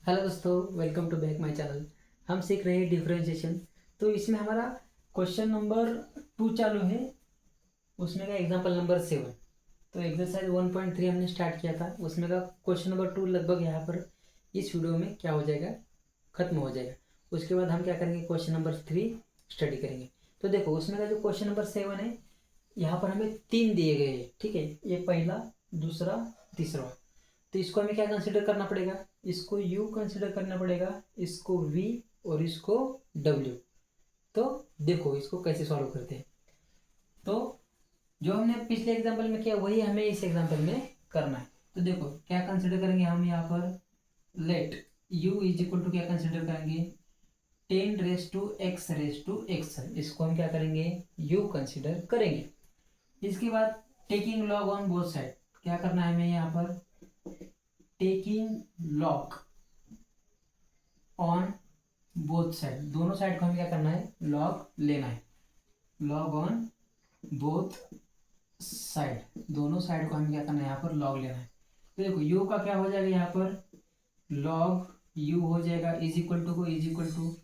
Hello दोस्तों, welcome to back my channel. हम सीख रहे हैं डिफरेंशिएशन। तो इसमें हमारा क्वेश्चन नंबर 2 चालू है। उसमें का एग्जांपल नंबर 7। तो एक्सरसाइज 1.3 हमने स्टार्ट किया था, उसमें का क्वेश्चन नंबर 2 लगभग यहाँ पर इस वीडियो में क्या हो जाएगा, खत्म हो जाएगा। उसके बाद हम क्या करेंगे, क्वेश्चन नंबर 3 स्टडी करेंगे। तो देखो, उसमें का जो क्वेश्चन नंबर 7 है, यहाँ पर हमें 3 दिए गए हैं। ठीक है, ये पहला, दूसरा, तीसरा। तो इसको हमें क्या कंसिडर करना पड़ेगा, इसको u कंसिडर करना पड़ेगा, इसको v और इसको w। तो देखो इसको कैसे सॉल्व करते हैं। तो जो हमने पिछले एग्जांपल में किया वही हमें इस एग्जांपल में करना है। तो देखो क्या कंसिडर करेंगे हम यहाँ पर, let u is equal to क्या कंसिडर करेंगे, 10 रेस टू x इसको हम क्या करेंगे, u कंसिडर करेंगे। इसके बाद taking log on both side, क्या करना है हमें यहाँ पर, taking log on both side, दोनों साइड को हमें क्या करना है, लॉग लेना है। लॉग ऑन बोथ साइड, दोनों साइड को हमें क्या करना है, यहाँ पर लॉग लेना है। तो देखो u का क्या हो जाएगा, यहाँ पर लॉग u हो जाएगा इज इक्वल टू को इज इक्वल टू,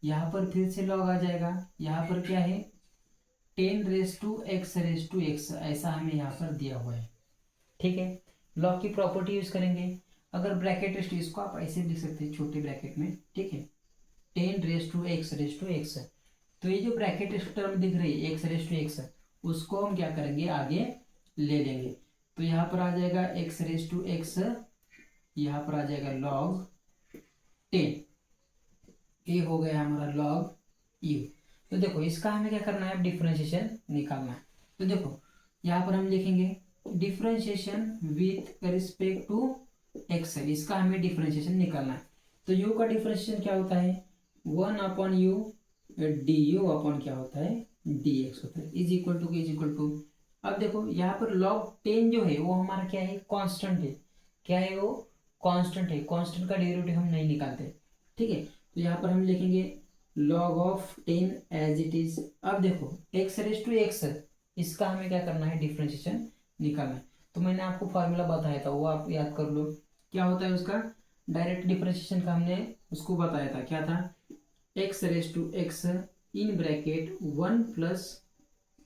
यहाँ पर फिर से लॉग आ जाएगा। यहाँ पर क्या है, 10 रेस टू x ऐसा हमें यहाँ पर दिया हुआ है। ठीक है, लॉग की प्रॉपर्टी यूज करेंगे। अगर ब्रैकेट रेस्ट, इसको आप ऐसे लिख सकते हैं छोटे ब्रैकेट में। ठीक है, 10 रेस टू x। तो ये जो ब्रैकेट टर्म दिख रही है x रेस टू x, उसको हम क्या करेंगे, आगे ले लेंगे। तो यहाँ पर आ जाएगा x रेस टू x, यहाँ पर आ जाएगा लॉग 10, ये हो गया हमारा लॉग u। तो देखो इसका हमें क्या करना है, डिफरेंशिएशन निकालना है। तो देखो यहाँ पर हम लिखेंगे differentiation with respect to x, इसका हमें डिफरेंशिएशन निकालना है। तो u का डिफरेंशिएशन क्या होता है, 1/u du अपॉन क्या होता है, dx होता है, is equal to is equal to. अब देखो यहाँ पर log 10 जो है वो हमारा क्या है, कांस्टेंट है। क्या है वो, कांस्टेंट है। कांस्टेंट का डेरिवेटिव हम नहीं निकालते। ठीक है, तो यहाँ पर हम लिखेंगे log of 10 as it is. अब देखो x रेस टू x, इसका हमें क्या करना है, डिफरेंशिएशन निकालना है। तो मैंने आपको फार्मूला बताया था, वो आप याद कर लो। क्या होता है उसका, डायरेक्ट डिफरेंशिएशन का हमने उसको बताया था, क्या था, x raise to x in bracket 1 plus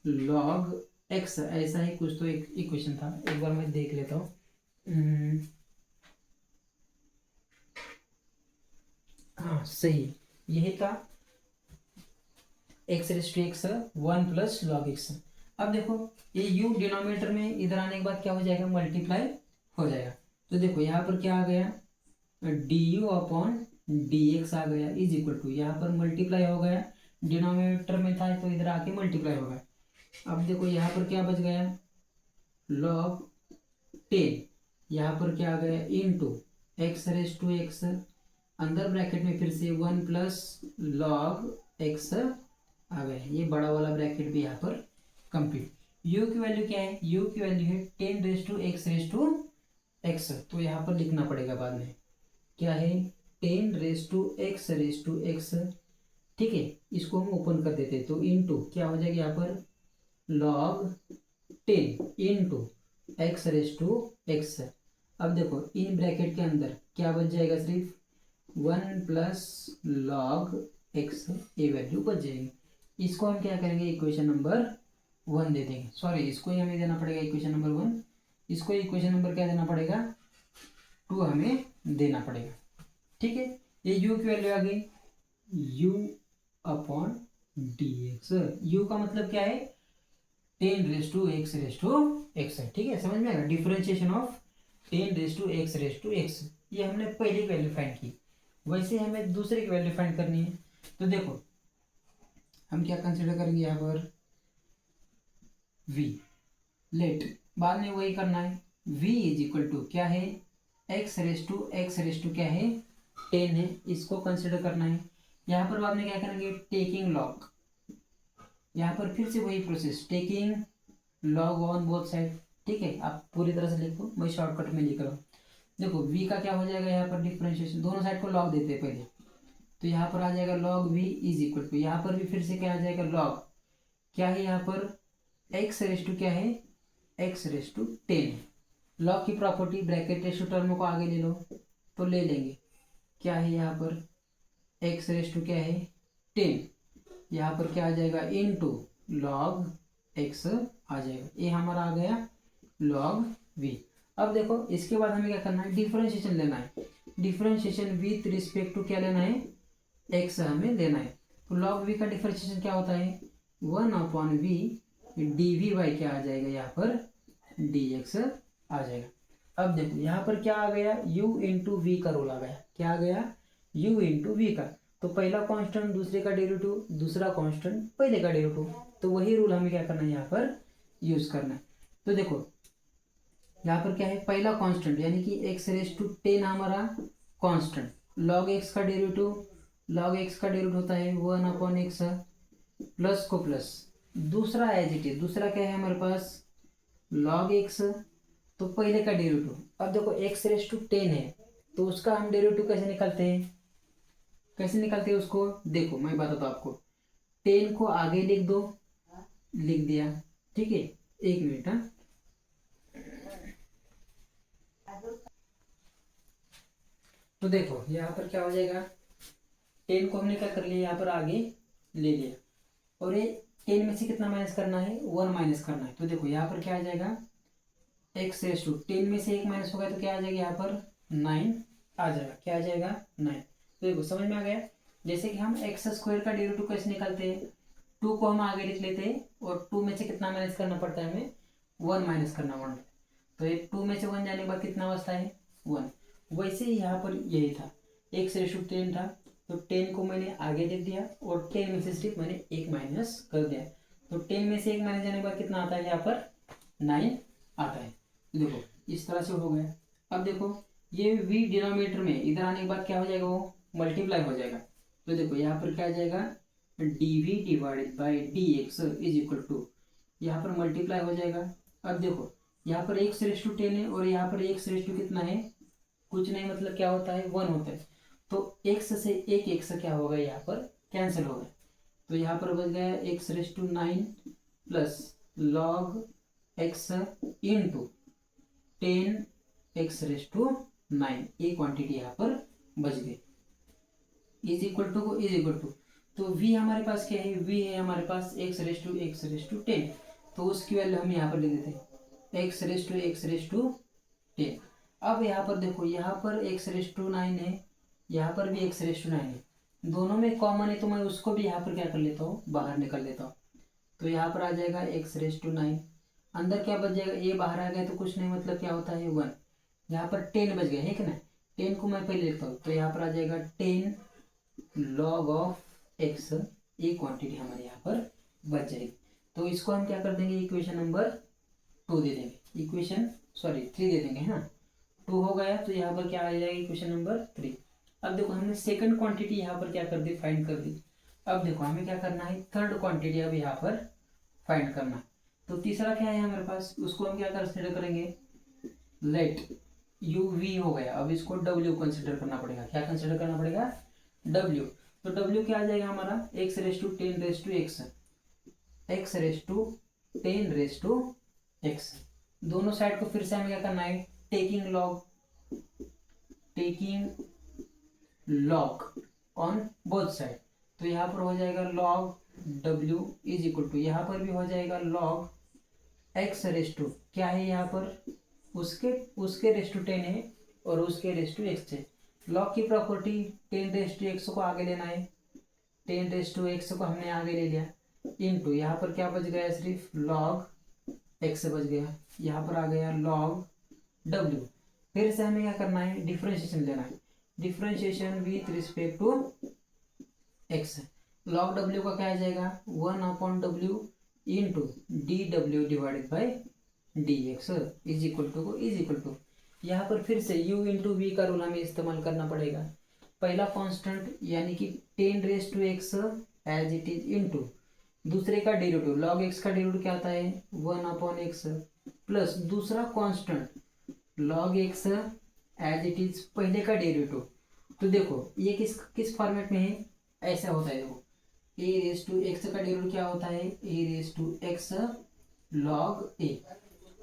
log x, ऐसा ही कुछ तो एक इक्वेशन था। एक बार मैं देख लेता हूँ। हाँ सही, यही था, x raise to x 1 plus log x। अब देखो ये u डिनोमिनेटर में इधर आने के बाद क्या हो जाएगा, मल्टीप्लाई हो जाएगा। तो देखो यहाँ पर क्या आ गया, du अपॉन dx आ गया, इज इक्वल टू, यहाँ पर मल्टीप्लाई हो गया, डिनोमिनेटर में था तो इधर आके मल्टीप्लाई हो गया। अब देखो यहाँ पर क्या बच गया, log 10, यहाँ पर क्या आ गया, into x raise to x, अंदर ब्रैकेट में फिर से 1 प्लस लॉग x आ गया। ये बड़ा वाला ब्रैकेट भी यहाँ पर कंप्लीट। u की वैल्यू क्या है, u की वैल्यू है 10 रेस टू x। तो यहाँ पर लिखना पड़ेगा बाद में, क्या है, 10 रेस टू x। ठीक है, इसको हम ओपन कर देते, तो इनटू क्या हो जाएगा यहाँ पर, log 10 into x raise to x। अब देखो इन ब्रैकेट के अंदर क्या बच जाएगा, सिर्फ 1 प्लस लॉग x, ये वैल्यू बच जाएगी। इसको हम क्या करेंगे, इक्वेशन नंबर 1 दे देंगे। सॉरी, इसको ही हमें देना पड़ेगा इक्वेशन नंबर 1, इसको इक्वेशन नंबर क्या देना पड़ेगा, 2 हमें देना पड़ेगा। ठीक है, ये u की वैल्यू आ गई, u अपॉन dx। u का मतलब क्या है, 10 रेस टू x है। ठीक है, समझ में आएगा, differentiation of 10 raise to x। ये हमने पहली वैल्यू फाइंड की, वैसे हमें दूसरे की वैल्यू फाइंड करनी है। तो देखो हम क्या कंसिडर करेंगे यहाँ पर, v, लेट, बाद में वही करना है, v इज इक्वल टू क्या है, x रेस टू क्या है, 10 है, इसको कंसिडर करना है। यहाँ पर बाद में क्या करेंगे, टेकिंग लॉग, यहाँ पर फिर से वही process, taking log on both side. ठीक है, आप पूरी तरह से लिखो, मैं शॉर्टकट में लिख रहा हूँ। देखो v का क्या हो जाएगा, यहाँ पर डिफरेंशिएशन, दोनों साइड को लॉग देते हैं पहले। तो यहाँ पर आ जाएगा log v is equal to, यहाँ पर भी फिर से क्या आ जाएगा, log क्या है, यहाँ पर x रेस टू क्या है, x रेस टू 10। लॉग की property, bracket raise to term को आगे ले लो, तो ले लेंगे क्या है यहाँ पर एक्स रेस टू क्या है 10, यहाँ पर क्या आ जाएगा इनटू लॉग एक्स आ जाएगा, ये हमारा आ गया लॉग वी। अब देखो इसके बाद हमें क्या करना है डिफरेंशिएशन लेना है, डिफरेंशिएशन विथ रिस्पेक्ट टू क्या लेना है एक्स हमें लेना है। तो लॉग वी का डिफरेंशिएशन क्या होता है 1/v डी वी बाई क्या आ जाएगा यहाँ पर डी एक्स आ जाएगा। अब देखो यहाँ पर क्या आ गया u इंटू वी का रोल आ गया, क्या आ गया u इंटू वी का। तो पहला कांस्टेंट दूसरे का डेरिवेटिव, दूसरा कांस्टेंट पहले का डेरिवेटिव, तो वही रूल हमें क्या करना है यहाँ पर यूज करना है। तो देखो यहाँ पर क्या है पहला कांस्टेंट यानी कि एक्स रेस टू 10 हमारा कांस्टेंट, लॉग एक्स का डेरिवेटिव, लॉग एक्स का डेरिवेटिव होता है 1/x प्लस को प्लस, दूसरा एज इट इज, दूसरा क्या है हमारे पास लॉग एक्स, तो पहले का डेरिवेटिव। अब देखो एक्स रेस टू 10 है तो उसका हम डेरिवेटिव कैसे निकालते हैं, कैसे निकालते हैं उसको, देखो मैं बताता हूँ आपको। 10 को आगे लिख दो, लिख दिया, ठीक है, एक मिनट। हाँ तो देखो यहाँ पर क्या हो जाएगा 10 को हमने क्या कर लिया यहाँ पर आगे ले लिया, और ये 10 में से कितना माइनस करना है 1 माइनस करना है। तो देखो यहाँ पर क्या आ जाएगा एक्स रेस टू 10 में से 1 माइनस होगा तो क्या आ जाएगा यहाँ पर 9 आ जाएगा, क्या आ जाएगा 9। तो देखो समझ में आ गया, जैसे कि हम एक्स स्क्वायर का डेरिवेटिव कैसे निकालते हैं, 2 को हम आगे लिख लेते हैं और 2 में से कितना माइनस करना पड़ता है हमें 1 माइनस करना पड़ता है, तो ये 2 में से 1 जाने के बाद कितना बचता है 1। वैसे ही यहाँ पर यही था एक्स रेस टू 10 था, तो 10 को मैंने आगे लिख दिया और 10 में से सिर्फ मैंने 1 माइनस कर दिया, तो 10 में से 1 माइनस जाने के बाद कितना आता है यहाँ पर 9 आता है। देखो इस तरह से हो गया। अब देखो ये v डिनोमिनेटर में इधर आने के बाद क्या हो जाएगा वो मल्टीप्लाई हो जाएगा, तो देखो यहाँ पर क्या आ जाएगा dv divided by d x is equal to, यहाँ पर मल्टीप्लाई हो जाएगा। अब देखो यहाँ पर एक्स रेस टू 10 है और यहाँ पर एक्स रेस टू कितना है कुछ नहीं, मतलब क्या होता है 1 होता है, तो एक्स से एक एक्स क्या होगा यहाँ पर कैंसिल होगा, तो यहाँ पर बच गया x raise to 9 plus log x into 10 x raise to 9, ये क्वांटिटी यहाँ पर बच गई, इज इक्वल टू को इज इक्वल टू, तो v हमारे पास क्या है v है हमारे पास एक्स रेस टू 10, तो उसकी वैल्यू हम यहाँ पर लिख देते हैं एक्स रेस टू 10। अब यहाँ पर देखो यहाँ पर एक्स रेस टू 9 है, यहाँ पर भी एक्स रेस टू 9 है, दोनों में कॉमन है तो मैं उसको भी यहाँ पर क्या कर लेता हूँ बाहर निकल लेता हूँ, तो यहाँ पर आ जाएगा एक्स रेस टू 9, अंदर क्या बच जाएगा ये बाहर आ गया तो कुछ नहीं, मतलब क्या होता है 1, यहाँ पर 10 बच गया है कि ना, 10 को मैं पहले लिखता हूँ, तो यहाँ पर आ जाएगा 10 लॉग ऑफ एक्स, ये क्वांटिटी हमारे यहाँ पर बच जाएगी। तो इसको हम क्या कर देंगे इक्वेशन नंबर 2 दे देंगे, इक्वेशन 3 दे देंगे है ना, 2 हो गया तो यहाँ पर क्या आ जाएगा इक्वेशन नंबर 3। अब देखो हमने सेकंड क्वांटिटी यहाँ पर क्या कर दी फाइंड कर दी, अब देखो हमें क्या करना है थर्ड क्वांटिटी अब यहाँ पर फाइंड करना, तो तीसरा क्या है हमारे पास उसको हम क्या कंसिडर करेंगे लेट यू वी हो गया, अब इसको डब्ल्यू कंसिडर करना पड़ेगा, क्या कंसिडर करना पड़ेगा डब्ल्यू, तो डब्ल्यू क्या आ जाएगा हमारा x raise to 10 raise to x, x raise to 10 raise to x, दोनों साइड को फिर से हमें क्या करना है taking log on both side, तो यहाँ पर हो जाएगा लॉग डब्ल्यू इज इक्वल टू, यहाँ पर भी हो जाएगा लॉग एक्स रेस टू क्या है यहाँ पर उसके रेस टू 10 है और उसके रेस टू एक्स है, लॉग की प्रॉपर्टी 10 रेस टू एक्स को आगे लेना है, 10 रेस टू एक्स को हमने आगे ले लिया इनटू यहाँ पर क्या बच गया सिर्फ लॉग एक्स बच गया, यहाँ पर आ गया लॉग डब्ल्यू, फिर से हमें क्या करना है डिफरेंशिएशन लेना है, differentiation with respect to x, log डब्ल्यू का क्या आ जाएगा 1/w इंटू डी डब्ल्यू divided by d x is equal to को इज इक्वल टू, यहाँ पर फिर से u इंटू वी का रूल हमें इस्तेमाल करना पड़ेगा, पहला कांस्टेंट यानी कि 10 raise to x as it is into दूसरे का डेरिवेटिव, लॉग एक्स का डेरिवेटिव क्या आता है 1/x प्लस दूसरा constant log x as it is पहले का डेरिवेटिव, तो देखो ये किस फॉर्मेट में है ऐसा होता है, देखो ए रेस टू एक्स का डेरिवेटिव क्या होता है ए रेस टू एक्स लॉग ए,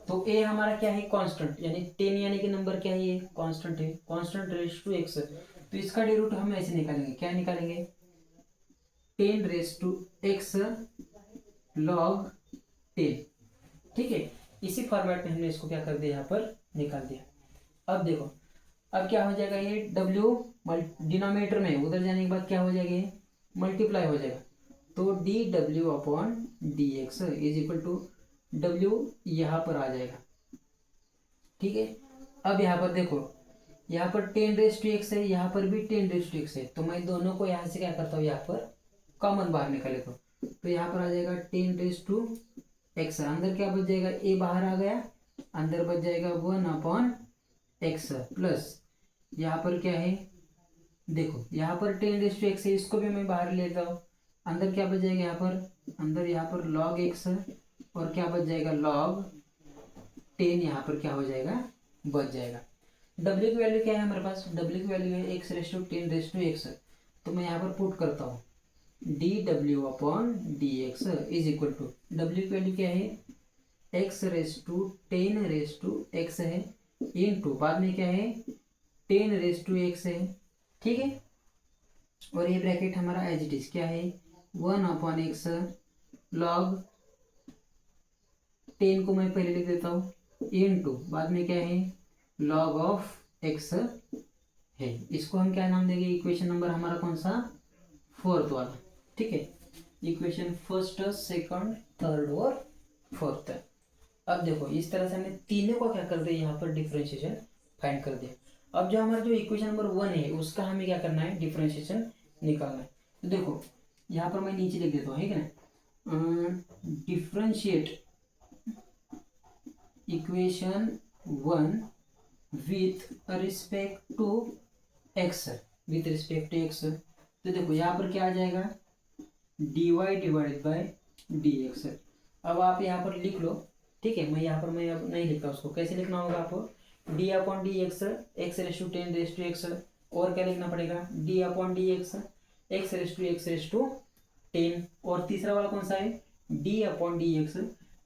तो ए हमारा क्या है कांस्टेंट यानी 10 यानी कि नंबर क्या है ये कांस्टेंट है, कांस्टेंट रेस टू एक्स, तो तो इसका डी रूट हम ऐसे निकालेंगे, क्या निकालेंगे, 10⁻x log 10। ठीक है, इसी फॉर्मेट में हमने इसको क्या कर दिया, यहाँ पर निकाल दिया। अब देखो, अब क्या हो जाएगा, ये w डिनोमिनेटर में उधर जाने के बाद क्या हो जाएगा, ये मल्टीप्लाई हो जाएगा। तो dw/dx is equal to w यहाँ पर आ जाएगा। ठीक है, अब यहाँ पर देखो, यहाँ पर 10⁻x है, यहाँ पर भी 10⁻x है, तो मैं दोनों को यहाँ से क्या करता हूँ, यहाँ पर कॉमन बाहर निकाल लेता हूँ। तो यहाँ पर आ जाएगा 10⁻x, अंदर क्या बच जाएगा, a बाहर आ गया, अंदर बच जाएगा 1/x प्लस यहाँ पर क्या है, देखो यहाँ पर 10⁻x है, इसको भी मैं बाहर लेता हूँ, अंदर क्या बच जाएगा, यहाँ पर अंदर यहाँ पर log x और क्या बच जाएगा log 10, यहाँ पर क्या हो जाएगा, बच जाएगा। w की वैल्यू क्या है हमारे पास, w की वैल्यू है x⁻10⁻x, तो मैं यहाँ पर पुट करता हूँ dw/dx is equal to, w की वैल्यू क्या है, x⁻10⁻x है, इनटू बाद में क्या है 10⁻x है। ठीक है, और ये ब्रैकेट हमारा एज इट इज क्या है, 1/x log 10 को मैं पहले लिख देता हूँ, इनटू बाद में क्या है log ऑफ x है। इसको हम क्या नाम देंगे, इक्वेशन नंबर हमारा कौन सा, 4th वाला। ठीक है, इक्वेशन फर्स्ट, सेकंड, थर्ड और फोर्थ। अब देखो, इस तरह से हमने तीनों को क्या कर दिया, यहाँ पर डिफरेंशिएशन फाइंड कर दिया। अब जो हमारा जो इक्वेशन नंबर 1 है, उसका हमें क्या करना है, डिफरेंशिएशन निकालना है। तो देखो यहाँ पर मैं नीचे लिख देता हूँ, है ना, differentiate equation 1 with respect to x, with respect to x। तो देखो यहाँ पर क्या आ जाएगा, dy डिवाइडेड बाय dx। अब आप यहाँ पर लिख लो। ठीक है, मैं यहाँ पर मैं अब नहीं लिखता, उसको कैसे लिखना होगा आपको, d/dx x⁻10⁻x, और क्या लिखना पड़ेगा, d/dx x⁻10, और तीसरा वाला कौन सा है, d/dx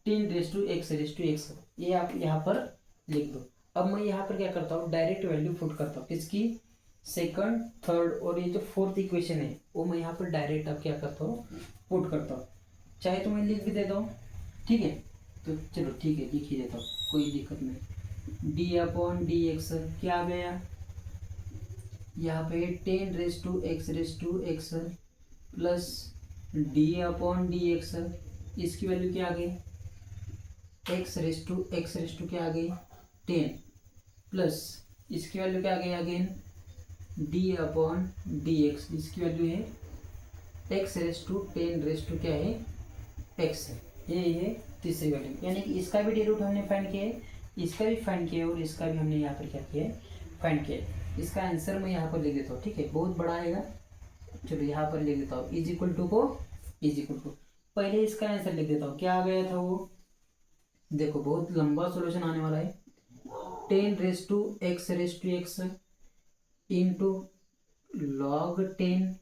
10⁻x। ये आप यहाँ पर लिख दो। अब मैं यहाँ पर क्या करता हूँ, डायरेक्ट वैल्यू पुट करता हूँ, किसकी, सेकंड, थर्ड और ये जो फोर्थ इक्वेशन है वो मैं यहाँ पर डायरेक्ट अब क्या करता हूँ, पुट करता हूँ। चाहे तो मैं लिख भी देता हूँ। ठीक है, तो चलो ठीक है, लिख ही देता हूँ, कोई दिक्कत नहीं। d/dx क्या आ गया, यहाँ पे 10⁻x प्लस d/dx, इसकी वैल्यू क्या आ गई, x क्या आ गई, 10 प्लस इसकी वैल्यू क्या आ गई, अगेन d/dx, इसकी वैल्यू है x⁻10 क्या है, x। ये तीसरी वैल्यू, यानी कि इसका भी डी रूट हमने फाइंड किया है, इसका भी फाइंड किया है, और इसका भी हमने यहाँ पर क्या किया है, फाइंड किया है। इसका आंसर मैं यहाँ पर लिख देता हूँ। ठीक है, बहुत बड़ा आएगा, चलो यहाँ पर लिख देता हूँ, इज इक्वल टू को इज इक्वल टू, पहले इसका आंसर लिख देता हूँ, क्या आ गया था वो, देखो बहुत लंबा सॉल्यूशन आने वाला है, 10⁻x into log 10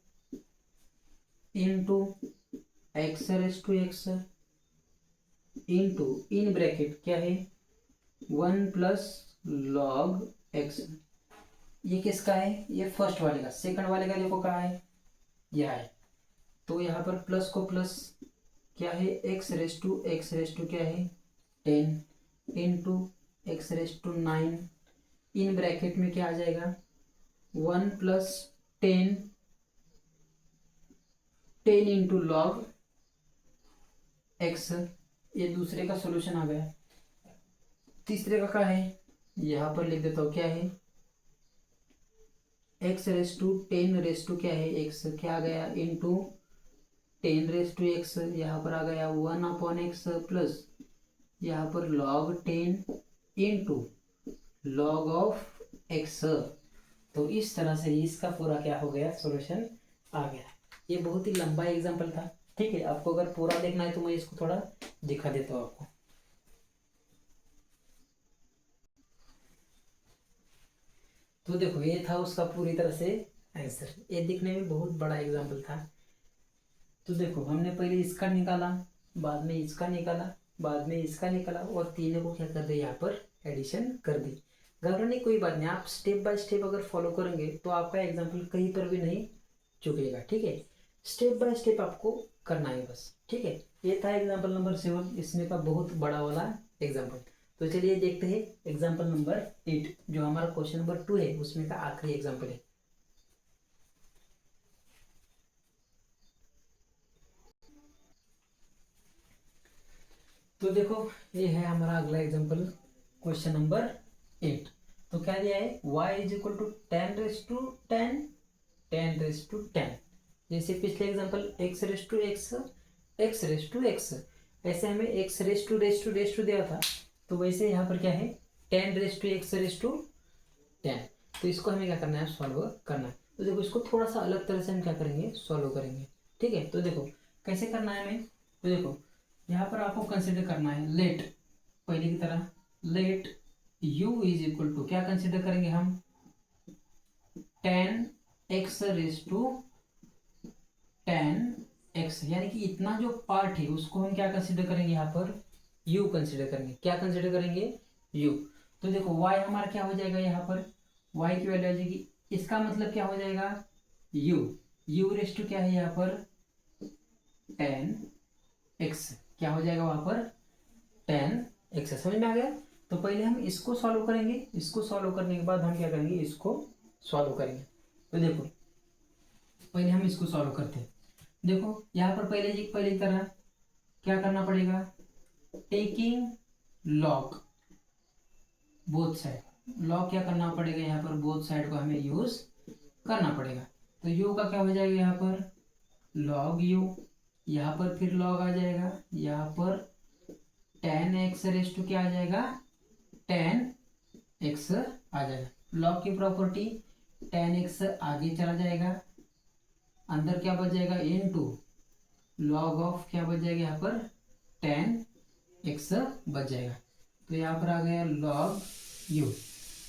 into x into in bracket क्या है 1 प्लस log x। ये किसका है, ये फर्स्ट वाले का, सेकंड वाले का देखो कहाँ है, यह है। तो यहाँ पर प्लस को प्लस क्या है, x क्या है 10 इंटू x⁹ इन ब्रैकेट में क्या आ जाएगा 1 प्लस 10 इंटू log x। ये दूसरे का सॉल्यूशन आ गया। तीसरे का क्या है, यहाँ पर लिख देता हूँ, क्या है x⁻10 क्या है x, क्या आ गया इंटू 10⁻x, यहाँ पर आ गया 1/x प्लस यहाँ पर log 10 into log of x। तो इस तरह से इसका पूरा क्या हो गया, सॉल्यूशन आ गया। ये बहुत ही लंबा एग्जांपल था। ठीक है, आपको अगर पूरा देखना है तो मैं इसको थोड़ा दिखा देता हूँ आपको। तो देखो ये था उसका पूरी तरह से आंसर। ये दिखने में बहुत बड़ा एग्जांपल था। तो देखो हमने पहले इसका निकाला, बाद में इसका निकाला, बाद में इसका निकाला, और तीनों को क्या कर दिया, यहाँ पर एडिशन कर दी। घबराने की कोई बात नहीं, आप स्टेप बाय स्टेप अगर फॉलो करेंगे तो आपका एग्जाम्पल कहीं पर भी नहीं चुकेगा। ठीक है, स्टेप बाय स्टेप आपको करना है बस। ठीक है, ये था एग्जाम्पल नंबर 7, इसमें का बहुत बड़ा वाला एग्जाम्पल। तो चलिए देखते हैं एग्जाम्पल नंबर 8, जो हमारा क्वेश्चन नंबर 2 है, उसमें का आखिरी एग्जाम्पल है। तो देखो ये है हमारा अगला एग्जाम्पल, क्वेश्चन नंबर 8। तो क्या दिया है, y इज इक्वल टू 10^10, 10^10। जैसे पिछले एग्जाम्पल x^x, x^x, ऐसे हमें x^रेस टू दिया था, तो वैसे यहाँ पर क्या है 10^x^10। तो इसको हमें क्या करना है, सॉल्व करना है। तो देखो इसको थोड़ा सा अलग तरह से हम क्या करेंगे, सॉल्व करेंगे। ठीक है, तो देखो कैसे करना है हमें। तो देखो यहाँ पर आपको कंसिडर करना है लेट, पहले की तरह let u is equal to, क्या कंसिडर करेंगे हम, 10x, यानी कि इतना जो पार्ट है उसको हम क्या कंसिडर करेंगे, यहाँ पर u कंसिडर करेंगे। क्या कंसिडर करेंगे, u। तो देखो y हमारा क्या हो जाएगा, यहाँ पर y की वैल्यू आ जाएगी, इसका मतलब क्या हो जाएगा, u रेस टू क्या है यहाँ पर 10x, क्या हो जाएगा वहां पर 10x। समझ में आ गया। तो पहले हम इसको सॉल्व करेंगे, इसको सॉल्व करने के बाद हम क्या करेंगे, इसको सॉल्व करेंगे। तो देखो पहले हम इसको सॉल्व करते हैं। देखो यहाँ पर पहले की तरह क्या करना पड़ेगा, taking log both side, log क्या करना पड़ेगा, यहाँ पर बोथ साइड को हमें यूज करना पड़ेगा। तो u का क्या हो जाएगा, यहाँ पर लॉग u, यहाँ पर फिर लॉग आ जाएगा, यहाँ पर 10x रेस टू क्या आ जाएगा, 10x आ जाएगा। लॉग की प्रॉपर्टी 10x आगे चला जाएगा, अंदर क्या बच जाएगा, इनटू लॉग ऑफ क्या बच जाएगा, यहाँ पर 10x बच जाएगा। तो यहाँ पर आ गया लॉग u।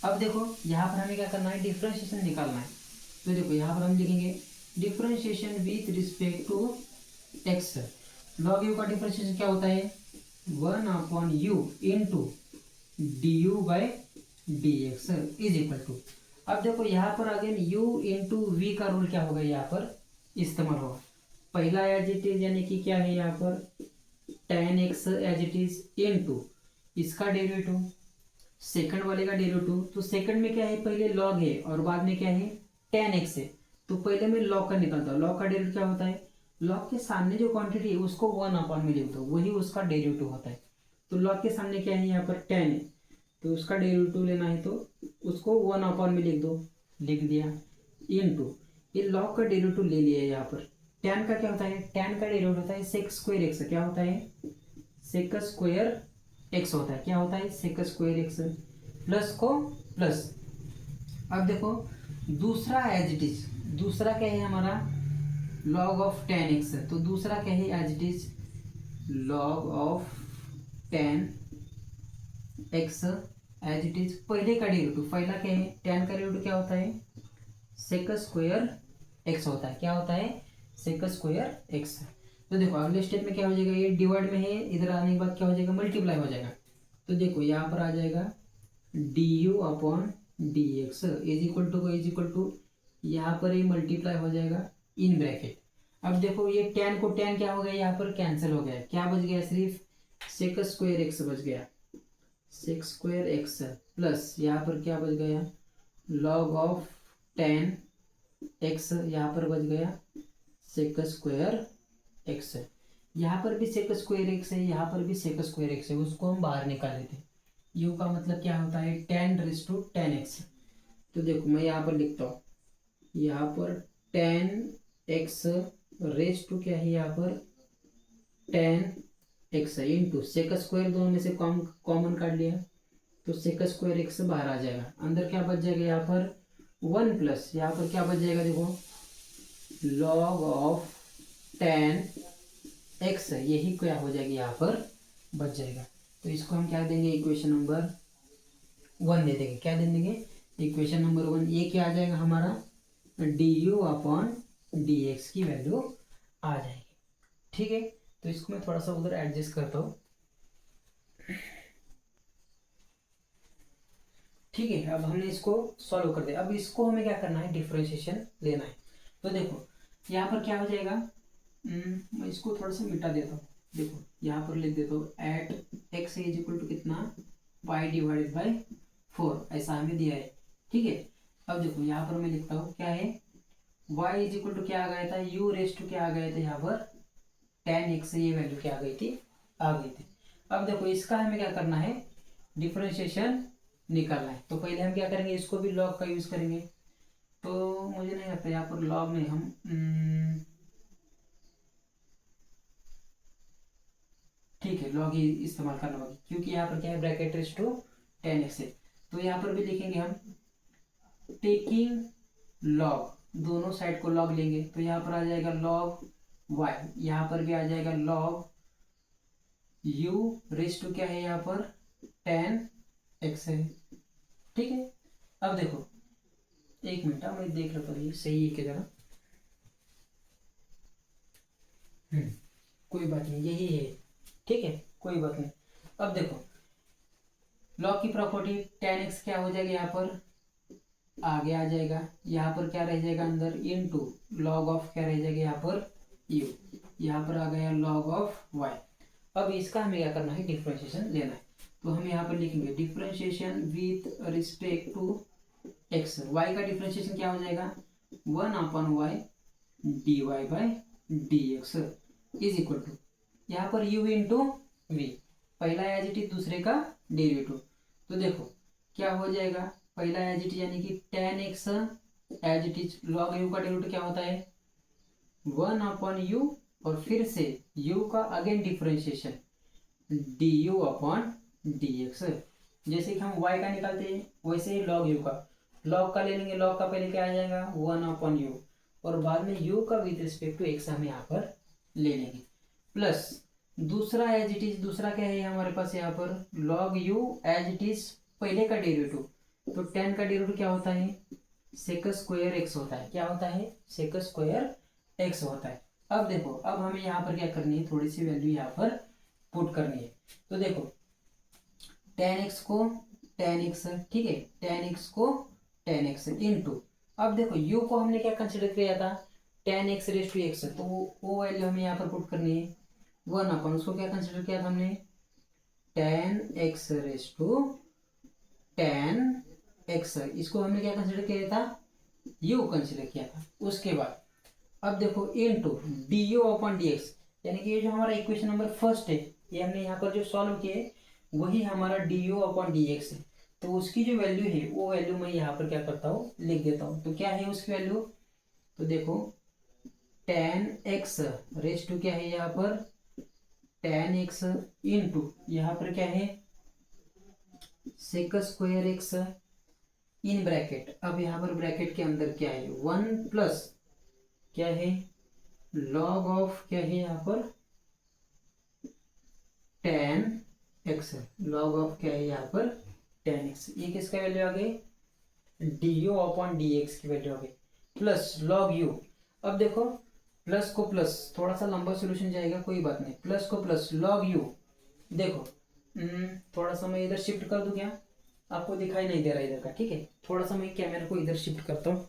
अब देखो यहाँ पर हमें क्या करना है, डिफ्रेंशिएशन निकालना है। तो देखो यहाँ पर हम लिखेंगे differentiation with respect to x। Log u का डिफ्रेंशिएशन क्या होता है, 1/u into du/dx is equal to. अब देखो यहाँ पर अगेन u इंटू वी का रूल क्या होगा, यहाँ पर इस्तेमाल होगा। पहला एज इट इज यानी कि क्या है यहाँ पर 10x as it is into इसका डेरिवेटिव, सेकंड वाले का डेरिवेटिव। तो सेकंड में क्या है, पहले लॉग है और बाद में क्या है 10x है। तो पहले मैं लॉग का निकालता हूँ, लॉग का डेरिवेटिव क्या होता है, लॉग के सामने जो क्वांटिटी है उसको 1 में लिख दो, वही उसका डेरिवेटिव होता है। तो लॉग के सामने क्या है, यहाँ पर 10 है, तो उसका डेरिवेटिव लेना है तो उसको 1 में लिख दो, लिख दिया, इनटू ये लॉग का डेरिवेटिव ले लिया यहाँ पर। tan का क्या होता है, tan का डेरिवेटिव होता है sec स्क्वायर x, क्या होता है sec स्क्वायर x होता है, क्या होता है sec स्क्वायर x, प्लस को प्लस। अब देखो दूसरा एज इट इज, दूसरा क्या है हमारा log ऑफ 10x, तो दूसरा क्या है as it is log of 10x as it is. पहले का डेरिवेटिव, पहला क्या है tan का डेरिवेटिव क्या होता है sec स्क्वायर x होता है, क्या होता है sec स्क्वायर x। तो देखो अगले स्टेप में क्या हो जाएगा, ये डिवाइड में है, इधर आने के बाद क्या हो जाएगा मल्टीप्लाई हो जाएगा। तो देखो यहाँ पर आ जाएगा du/dx इज इक्वल टू यहाँ पर ये मल्टीप्लाई हो जाएगा इन ब्रैकेट। अब देखो ये tan को tan क्या हो गया, यहाँ पर कैंसिल हो गया, क्या बच गया, सिर्फ sec स्क्वायर x बच गया, sec स्क्वायर x प्लस यहाँ पर क्या बच गया log ऑफ 10x, यहाँ पर बच गया sec स्क्वायर x। यहाँ पर भी sec स्क्वायर x है, यहाँ पर भी sec स्क्वायर x है, उसको हम बाहर निकाल लेते हैं। u का मतलब क्या होता है 10^10x। तो देखो मैं यहाँ पर लिखता हूँ, यहाँ पर 10x रेस टू क्या है, यहाँ पर 10x इंटू सेक स्क्वायर, दोनों में से कॉमन काट लिया तो सेक स्क्वायर x बाहर आ जाएगा, अंदर क्या बच जाएगा यहाँ पर 1 प्लस यहाँ पर क्या बच जाएगा, देखो log ऑफ 10x, यही क्या हो जाएगी यहाँ पर बच जाएगा। तो इसको हम क्या देंगे, इक्वेशन नंबर 1 दे देंगे। क्या दे देंगे, इक्वेशन नंबर 1। ये क्या आ जाएगा हमारा du/dx की वैल्यू आ जाएगी। ठीक है, तो इसको मैं थोड़ा सा उधर एडजस्ट करता हूँ। ठीक है, अब हमने इसको सॉल्व कर दिया। अब इसको हमें क्या करना है, डिफरेंशिएशन लेना है। तो देखो यहाँ पर क्या हो जाएगा, मैं इसको थोड़ा सा मिटा देता हूँ। देखो यहाँ पर लिख देता हूँ at x is equal to कितना, पाई डिवाइडेड बाई 4, ऐसा हमें दिया है। ठीक है, अब देखो यहाँ पर मैं लिखता हूँ क्या है, y इज इक्वल टू क्या आ गया था, u रेस टू क्या आ गया था यहाँ पर tan x, ये वैल्यू क्या आ गई थी, आ गई थी। अब देखो इसका हमें क्या करना है, डिफरेंशिएशन निकालना है। तो पहले हम क्या करेंगे, इसको भी लॉग का यूज करेंगे। तो मुझे नहीं लगता यहाँ पर लॉग में हम ठीक है लॉग ही इस्तेमाल करना होगा, क्योंकि यहाँ पर क्या है, bracket raise to tan x है। तो यहाँ पर भी लिखेंगे हम टेकिंग लॉग, दोनों साइड को लॉग लेंगे। तो यहाँ पर आ जाएगा लॉग y, यहाँ पर भी आ जाएगा लॉग u रेस टू क्या है यहाँ पर tan x है। ठीक है, अब देखो एक मिनट मैं देख रहा था ये सही है क्या जरा, कोई बात नहीं यही है। ठीक है, कोई बात नहीं। अब देखो लॉग की प्रॉपर्टी tan x क्या हो जाएगा, यहाँ पर आगे आ जाएगा, यहाँ पर क्या रह जाएगा अंदर, इनटू लॉग ऑफ क्या रह जाएगा यहाँ पर u, यहाँ पर आ गया लॉग ऑफ y। अब इसका हमें क्या करना है, डिफरेंशिएशन लेना है। तो हम यहाँ पर लिखेंगे differentiation with respect to x, y का डिफरेंशिएशन क्या हो जाएगा, 1/y dy/dx is equal to यहाँ पर u इंटू वी, पहला एज इट इज दूसरे का डेरिवेटिव। तो देखो क्या हो जाएगा, पहला एज इट इज यानी कि tan x as it is, log u का डेरिवेटिव क्या होता है 1/u, और फिर से u का अगेन डिफरेंशिएशन du/dx। जैसे कि हम y का निकालते हैं वैसे ही लॉग u का, लॉग का ले लेंगे, लॉग का पहले क्या आ जाएगा 1/u, और बाद में u का विद रिस्पेक्ट टू x हम यहाँ पर ले लेंगे, प्लस दूसरा एज इट इज, दूसरा क्या है हमारे पास यहाँ पर log u as it is पहले का डेरिवेटिव। तो tan का डेरिवेटिव क्या होता है, सेक स्क्वायर x होता है, क्या होता है, सेक स्क्वायर x होता है। अब देखो अब हमें यहाँ पर क्या करनी है, थोड़ी सी वैल्यू यहाँ पर पुट करनी है। तो देखो tan x को tan x, ठीक है, tan x को tan x इनटू, अब देखो u को हमने क्या कंसिडर किया था, tan x raise to x, तो वो वैल्यू हमें यहाँ पर पुट करनी है 1/, उसको क्या कंसिडर किया था हमने, tan x raise to tan x, इसको हमने क्या कंसिडर किया था, u कंसिडर किया था। उसके बाद अब देखो इनटू du/dx, यानी कि ये जो हमारा इक्वेशन नंबर फर्स्ट है, ये हमने यहाँ पर जो सॉल्व किए वही हमारा du/dx है। तो उसकी जो वैल्यू है वो वैल्यू मैं यहाँ पर क्या करता हूँ, लिख देता हूँ। तो क्या है उसकी वैल्यू, तो देखो tan x रेस टू क्या है यहाँ पर tan x इनटू यहाँ पर क्या है sec square x in bracket, अब यहाँ पर ब्रैकेट के अंदर क्या है 1 प्लस क्या है लॉग ऑफ क्या है यहाँ पर tan x, लॉग ऑफ क्या है यहाँ पर tan x, ये किसका वैल्यू आ गई, du/dx की वैल्यू आ गई, प्लस लॉग u। अब देखो प्लस को प्लस, थोड़ा सा लंबा सोल्यूशन जाएगा कोई बात नहीं, प्लस को प्लस लॉग u, देखो थोड़ा सा मैं इधर शिफ्ट कर दूं, क्या आपको दिखाई नहीं दे रहा इधर का, ठीक है, थोड़ा सा मैं कैमरा को इधर शिफ्ट करता हूँ,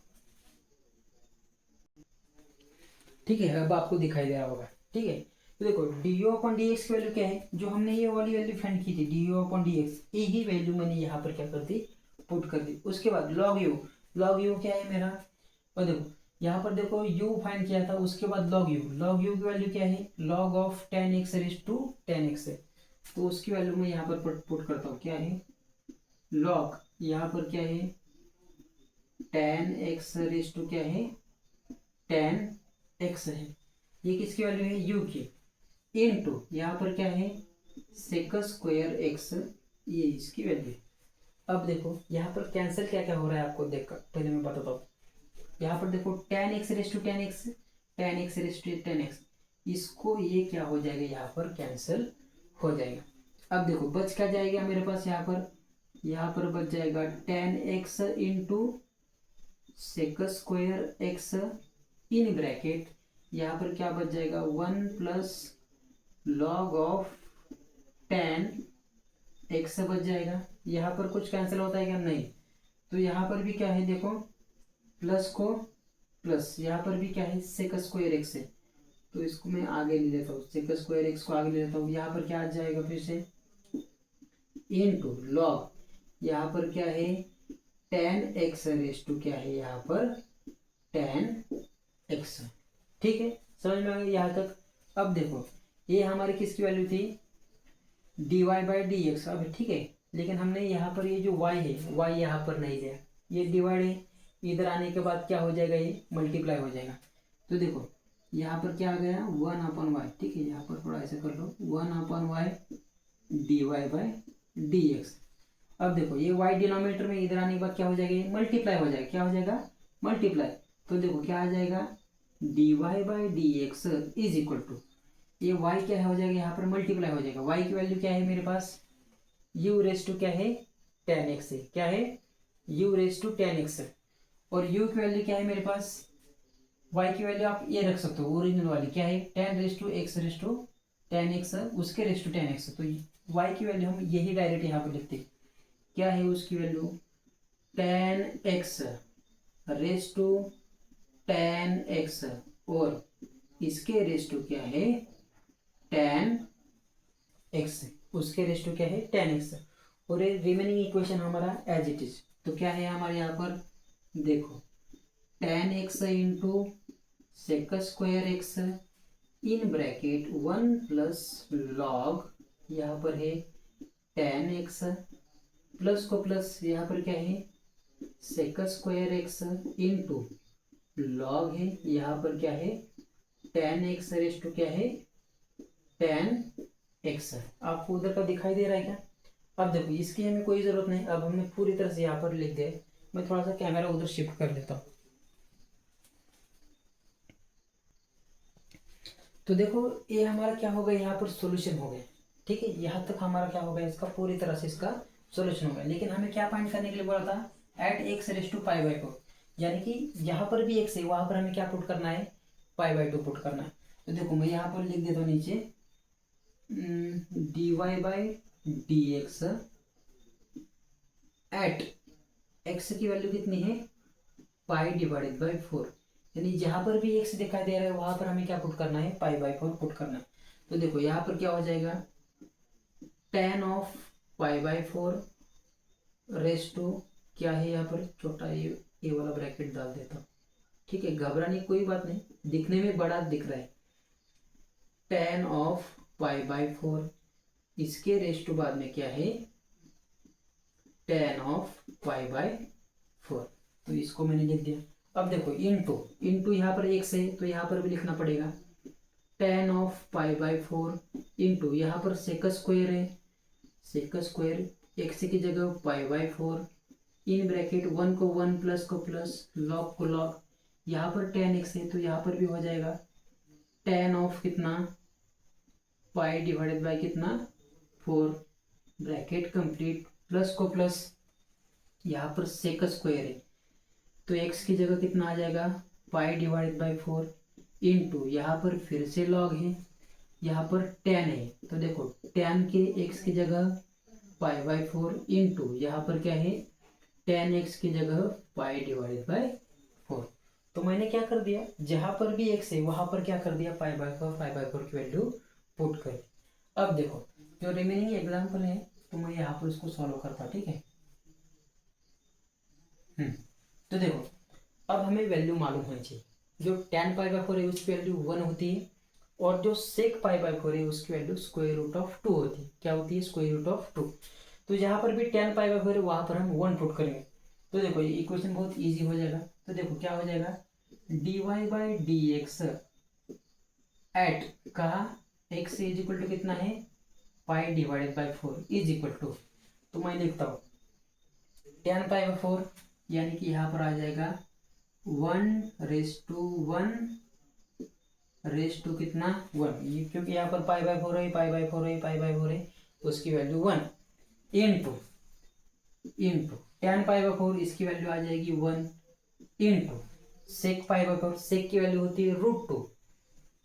ठीक है, अब आपको दिखाई दे रहा होगा। ठीक है, तो देखो du/dx की वैल्यू क्या है, जो हमने ये वाली वैल्यू फाइंड की थी du/dx, यही वैल्यू मैंने यहाँ पर क्या कर दी, पुट कर दी। उसके बाद लॉग u क्या है मेरा, और देखो यहाँ पर देखो u फाइंड किया था, उसके बाद लॉग u की वैल्यू क्या है, log of tan x raise to tan x है। तो उसकी वैल्यू मैं यहाँ पर पुट करता हूँ, क्या है लॉग, यहाँ पर क्या है tan x रेस टू क्या है tan x है, ये किसकी वैल्यू है u की, इनटू यहाँ पर क्या है सेक स्क्वायर x, ये इसकी वैल्यू। अब देखो यहाँ पर कैंसिल क्या क्या हो रहा है आपको देखकर पहले मैं बताता हूँ। यहाँ पर देखो tan x raise to tan x, tan x raise to tan x, इसको ये क्या हो जाएगा यहाँ पर कैंसिल हो जाएगा। अब देखो बच क्या जाएगा मेरे पास यहाँ पर बच जाएगा tan x into sec square x in bracket, यहाँ पर क्या बच जाएगा 1 plus log of tan x बच जाएगा। यहाँ पर कुछ कैंसिल होता है क्या, नहीं, तो यहाँ पर भी क्या है देखो, प्लस को प्लस, यहाँ पर भी क्या है सेक स्क्वायर एक्स है, तो इसको मैं आगे ले लेता हूँ, सेक स्क्वायर एक्स को आगे ले लेता हूँ। यहाँ पर क्या आ जाएगा फिर से इनटू लॉग, यहाँ पर क्या है टेन एक्स रेस टू क्या है यहाँ पर टेन एक्स। ठीक है, समझ में आ गया यहाँ तक। अब देखो ये हमारी किसकी वैल्यू थी, d y by d x. अब ठीक है, लेकिन हमने यहाँ पर ये जो y है y यहाँ पर नहीं दिया, ये डिवाइड है, इधर आने के बाद क्या हो जाएगा, ये मल्टीप्लाई हो जाएगा। तो देखो यहाँ पर क्या आ गया 1/y। ठीक है, यहाँ पर थोड़ा ऐसे कर लो 1/y d y by d x. अब देखो ये y डिनोमिनेटर में इधर आने के बाद क्या हो जाएगा, मल्टीप्लाई हो जाएगा, क्या हो जाएगा मल्टीप्लाई। तो देखो क्या आ जाएगा d y by d x is equal to, ये y क्या हो जाएगा यहाँ पर मल्टीप्लाई हो जाएगा। y की वैल्यू क्या है मेरे पास, u रेस टू क्या है टेन एक्स है, क्या है u raise to tan x. और u की वैल्यू क्या है मेरे पास, y की वैल्यू आप ये रख सकते हो ओरिजिनल वाली, क्या है tan raise to x raise to tan x, उसके रेस टू टेन एक्स। तो y की वैल्यू हम यही डायरेक्ट यहाँ पर लिखते, क्या है उसकी value tan x raise to tan x, और इसके रेस टू क्या है टेन एक्स, उसके रेस टू क्या है टेन एक्स। और ये रिमेनिंग इक्वेशन हमारा एज इट इज। तो क्या है हमारे यहाँ पर देखो tan x into sec square x in bracket 1 plus log, यहाँ पर है टेन एक्स प्लस को प्लस, यहाँ पर क्या है sec square x into log है, यहाँ पर क्या है टेन एक्स रेस टू क्या है टेन एक्स। आपको उधर का दिखाई दे रहा है क्या। अब देखो इसकी हमें कोई जरूरत नहीं, अब हमने पूरी तरह से यहाँ पर लिख दिया। मैं थोड़ा सा कैमरा उधर शिफ्ट कर लेता हूँ। तो देखो ये हमारा क्या हो गया, यहाँ पर सॉल्यूशन हो गया। ठीक है, यहाँ तक हमारा क्या हो गया, इसका पूरी तरह से इसका सॉल्यूशन हो गया। लेकिन हमें क्या फाइंड करने के लिए बोला था, at x raise to pi by 4, यानी कि यहाँ पर भी एक्स है, वहां पर हमें क्या पुट करना है पाई बाई 2 पुट करना है। तो देखो मैं यहाँ पर लिख देता हूँ नीचे d y by d x at x की वैल्यू कितनी है पाई डिवाइडेड बाई 4, यानी जहां पर भी एक्स दिखाई दे रहा है वहां पर हमें क्या पुट करना है पाई बाई 4 पुट करना है। तो देखो यहाँ पर क्या हो जाएगा tan of pi by 4 raise to क्या है, यहाँ पर छोटा ये वाला ब्रैकेट डाल देता हूँ। ठीक है, घबराने की कोई बात नहीं, दिखने में बड़ा दिख रहा है, टेन ऑफ पाई बाई 4, इसके रेस टू बाद में क्या है टेन ऑफ पाई बाई 4। तो इसको मैंने लिख दिया। अब देखो इनटू इनटू यहाँ पर एक्स है तो यहाँ पर भी लिखना पड़ेगा ten of pi by 4 into यहाँ पर सेक स्क्वायर है, सेक स्क्वायर एक्स की जगह पाई बाई 4 इन ब्रैकेट 1 को 1 प्लस को प्लस लॉग को लॉग, यहाँ पर टेन एक्स है तो यहाँ पर भी हो जाएगा टेन ऑफ कितना पाई डिवाइडेड बाई कितना 4 ब्रैकेट कंप्लीट प्लस को प्लस, यहाँ पर सेक स्क्वायर है तो एक्स की जगह कितना आ जाएगा पाई डिवाइडेड बाई 4 इंटू यहाँ पर फिर से लॉग है, यहाँ पर टेन है तो देखो टेन के एक्स की जगह पाई बाई 4 इंटू यहाँ पर क्या है टेन एक्स की जगह पाई डिवाइडेड बाई 4। तो मैंने क्या कर दिया, जहां पर भी एक्स है वहां पर क्या कर दिया पाई बाई 4 की वैल्यू पुट कर दी। अब देखो जो रिमेनिंग एग्जाम्पल है तो मैं यहाँ पर इसको सॉल्व करता, ठीक है। तो देखो अब हमें वैल्यू मालूम होनी चाहिए, जो टेन पाई बाई 4 है उसकी वैल्यू 1 होती है, और जो सेक पाई बाई 4 है उसकी वैल्यू स्क्वायर रूट ऑफ 2 होती है। क्या होती है स्क्वायर रूट ऑफ 2। तो जहां पर भी टेन पाई बाई 4 है वहां पर हम 1 पुट करेंगे। तो देखो ये इक्वेशन बहुत इजी हो जाएगा। तो देखो क्या हो जाएगा d y by d x at कहा एक्स इज इक्वल टू कितना है pi divided by 4 is equal to, तो मैं लिखता हूँ टेन पाई बाई 4 यानी कि यहाँ पर आ जाएगा 1:1 कितना 1, ये क्योंकि यहाँ पर पाई बाई 4 है पाई बाई 4 है पाई बाई 4 है उसकी value 1 into ten pi by 4 इसकी वैल्यू आ जाएगी 1 इंटू सेक पाई बाई 4, सेक की वैल्यू होती है √2,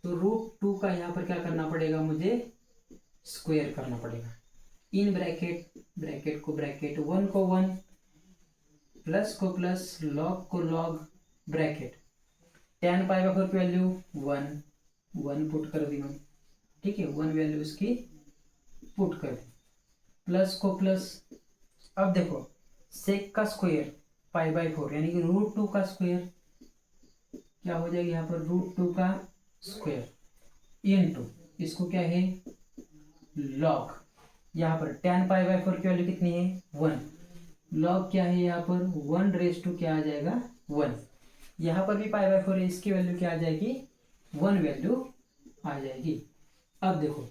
तो √2 का यहाँ पर क्या करना पड़ेगा मुझे स्क्वायर करना पड़ेगा इन ब्रैकेट को ब्रैकेट 1 को 1 प्लस को प्लस, लॉग को log, bracket, tan pi by 4 की वैल्यू 1 पुट कर दी मैंने, ठीक है, 1 वैल्यू इसकी पुट कर दी, प्लस को प्लस। अब देखो सेक का स्क्वायर पाई बाय 4 यानी कि √2 का स्क्वायर क्या हो जाएगा यहाँ पर, √2 का स्क्वायर इनटू इसको क्या है लॉग, यहाँ पर tan पाई बाय 4 की वैल्यू कितनी है 1, लॉग क्या है यहाँ पर 1 क्या आ जाएगा 1, यहाँ पर भी पाई बाय 4 है, इसकी वैल्यू क्या आ जाएगी 1 वैल्यू आ जाएगी। अब देखो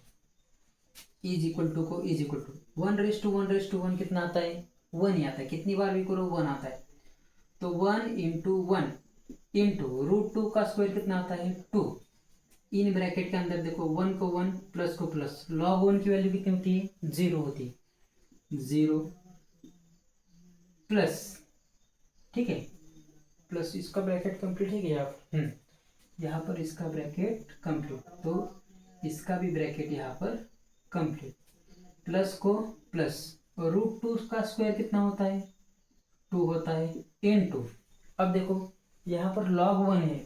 इज इक्वल टू को इज इक्वल टू 1:1 कितना आता है 1 ही आता है, कितनी बार भी करो 1 आता है, तो 1 इंटू 1 इंटू √2 का स्क्वायर कितना आता है 2, इन ब्रैकेट के अंदर देखो 1 को 1 प्लस को प्लस, log 1 की वैल्यू कितनी होती है 0 होती है, 0 प्लस, ठीक है, प्लस इसका ब्रैकेट कंप्लीट है क्या यहाँ पर इसका ब्रैकेट कंप्लीट, तो इसका भी ब्रैकेट यहाँ पर कंप्लीट, प्लस को प्लस, और √2 का स्क्वायर कितना होता है 2 होता है इनटू, अब देखो यहाँ पर log 1 है,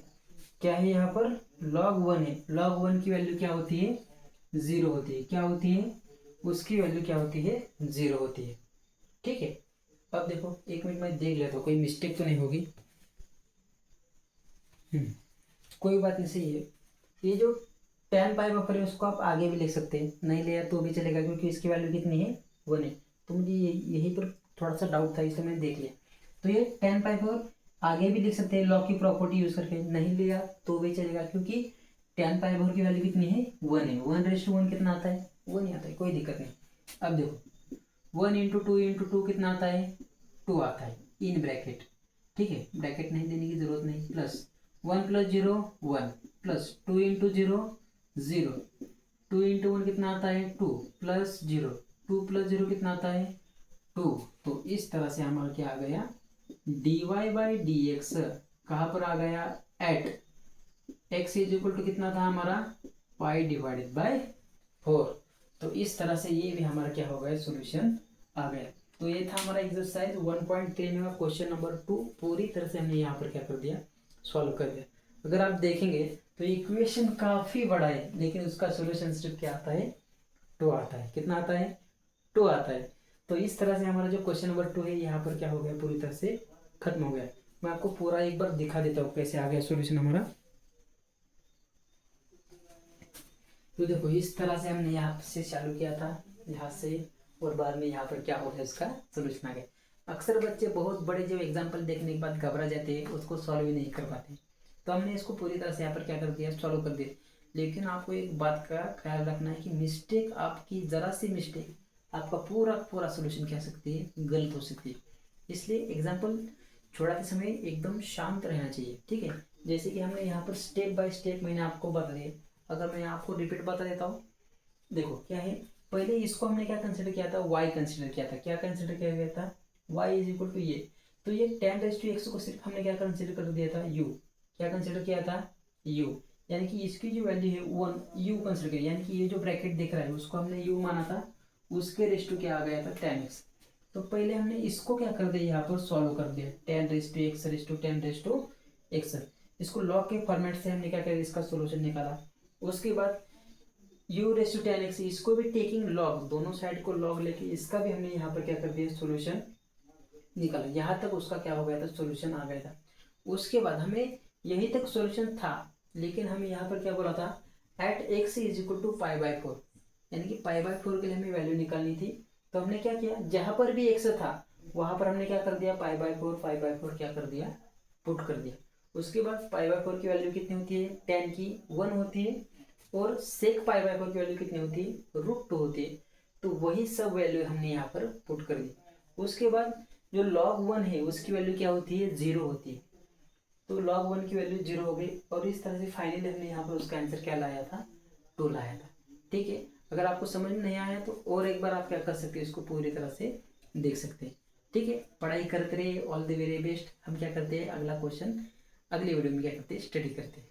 क्या है यहाँ पर log 1 है, log 1 की वैल्यू क्या होती है 0 होती है, क्या होती है उसकी वैल्यू क्या होती है 0 होती है, ठीक है। अब देखो 1 मिनट में देख लेता हूँ कोई मिस्टेक तो नहीं होगी, कोई बात नहीं, सही है। ये जो tan पाई बाय 4 है उसको आप आगे भी लिख सकते हैं, नहीं लिया तो भी चलेगा क्योंकि इसकी वैल्यू कितनी है 1 है, तो मुझे यही पर थोड़ा सा डाउट था इसलिए मैंने देख लिया, तो ये tan पाई 4 आगे भी लिख सकते हैं लॉग की प्रॉपर्टी यूज करके, नहीं लिया तो भी चलेगा क्योंकि tan पाई बाय 4 की वैल्यू कितनी है 1 है, 1:1 कितना आता है 1 ही आता है, कोई दिक्कत नहीं। अब देखो 1 इंटू 2 इंटू 2 कितना आता है 2 आता है इन ब्रैकेट, ठीक है, ब्रैकेट नहीं देने की जरूरत नहीं, प्लस 1 + 0 1 प्लस 2 इंटू 0 0, 2 इंटू 1 कितना आता है 2 प्लस 0, 2 + 0 कितना आता है 2, तो इस तरह से हमारा क्या आ गया dy/dx कहाँ पर आ गया at x is equal to कितना था हमारा π/4, तो इस तरह से ये भी हमारा क्या हो गया सॉल्यूशन आ गया। तो ये था हमारा एक्सरसाइज 1.3 में क्वेश्चन नंबर 2, पूरी तरह से हमने यहाँ पर क्या कर दिया सॉल्व कर दिया। अगर आप देखेंगे तो इक्वेशन काफी बड़ा है लेकिन उसका सॉल्यूशन सिर्फ क्या आता है 2 आता है, कितना आता है 2 आता है। तो इस तरह से हमारा जो क्वेश्चन नंबर 2 है यहाँ पर क्या हो गया पूरी तरह से खत्म हो गया। मैं आपको पूरा एक बार दिखा देता हूँ कैसे आ गया सॉल्यूशन हमारा। तो देखो इस तरह से हमने यहाँ से चालू किया था, यहाँ से, और बाद में यहाँ पर क्या हो गया इसका सॉल्यूशन आ गया। अक्सर बच्चे बहुत बड़े जो एग्जाम्पल देखने के बाद घबरा जाते हैं, उसको सॉल्व ही नहीं कर पाते, तो हमने इसको पूरी तरह से यहाँ पर क्या कर दिया सॉल्व कर दिया। लेकिन आपको एक बात का ख्याल रखना है कि मिस्टेक, आपकी जरा सी मिस्टेक आपका पूरा सॉल्यूशन क्या सकती है गलत हो सकती है, इसलिए एग्जाम्पल छोड़ाते समय एकदम शांत रहना चाहिए, ठीक है। जैसे कि हमने यहाँ पर स्टेप बाय स्टेप मैंने आपको बता दिया, अगर मैं आपको रिपीट बता देता हूँ। देखो क्या है, पहले इसको हमने क्या कंसिडर किया था y कंसिडर किया था, क्या कंसिडर किया गया था y इज इक्वल टू ये, तो ये tan⁻x को सिर्फ हमने क्या कंसिडर कर दिया था u, क्या कंसिडर किया था u, यानी कि इसकी जो वैल्यू है 1 u कंसिडर किया, यानी कि ये जो ब्रैकेट दिख रहा है उसको हमने u माना था, उसके रेस्टू क्या आ गया था tan x। तो पहले हमने इसको क्या कर दिया यहाँ पर सॉल्व कर दिया tan⁻x, इसको लॉग के फॉर्मेट से हमने क्या किया इसका सोल्यूशन निकाला। उसके बाद u⁻tan x इसको भी टेकिंग लॉग, दोनों साइड को लॉग लेके इसका भी हमने यहाँ पर क्या कर दिया सॉल्यूशन निकाला, यहाँ तक उसका क्या हो गया था सॉल्यूशन आ गया था। उसके बाद हमें यहीं तक सॉल्यूशन था लेकिन हमें यहाँ पर क्या बोला था at x is equal to π/4, यानी कि π/4 के लिए हमें वैल्यू निकालनी थी। तो हमने क्या किया, जहाँ पर भी x था वहां पर हमने क्या कर दिया π/4 क्या कर दिया पुट कर दिया। उसके बाद π/4 की वैल्यू कितनी होती है tan की 1 होती है, और sec π/4 की वैल्यू कितनी होती है √2 होती है, तो वही सब वैल्यू हमने यहाँ पर पुट कर दी। उसके बाद जो log 1 है उसकी वैल्यू क्या होती है 0 होती है, तो log 1 की वैल्यू 0 हो गई, और इस तरह से फाइनली हमने यहाँ पर उसका आंसर क्या लाया था 2 लाया था, ठीक है। अगर आपको समझ में नहीं आया तो और एक बार आप क्या कर सकते हैं इसको पूरी तरह से देख सकते हैं, ठीक है। पढ़ाई करते रहिए, ऑल द वेरी बेस्ट। हम क्या करते हैं अगला क्वेश्चन अगली वीडियो में क्या करते हैं स्टडी करते हैं।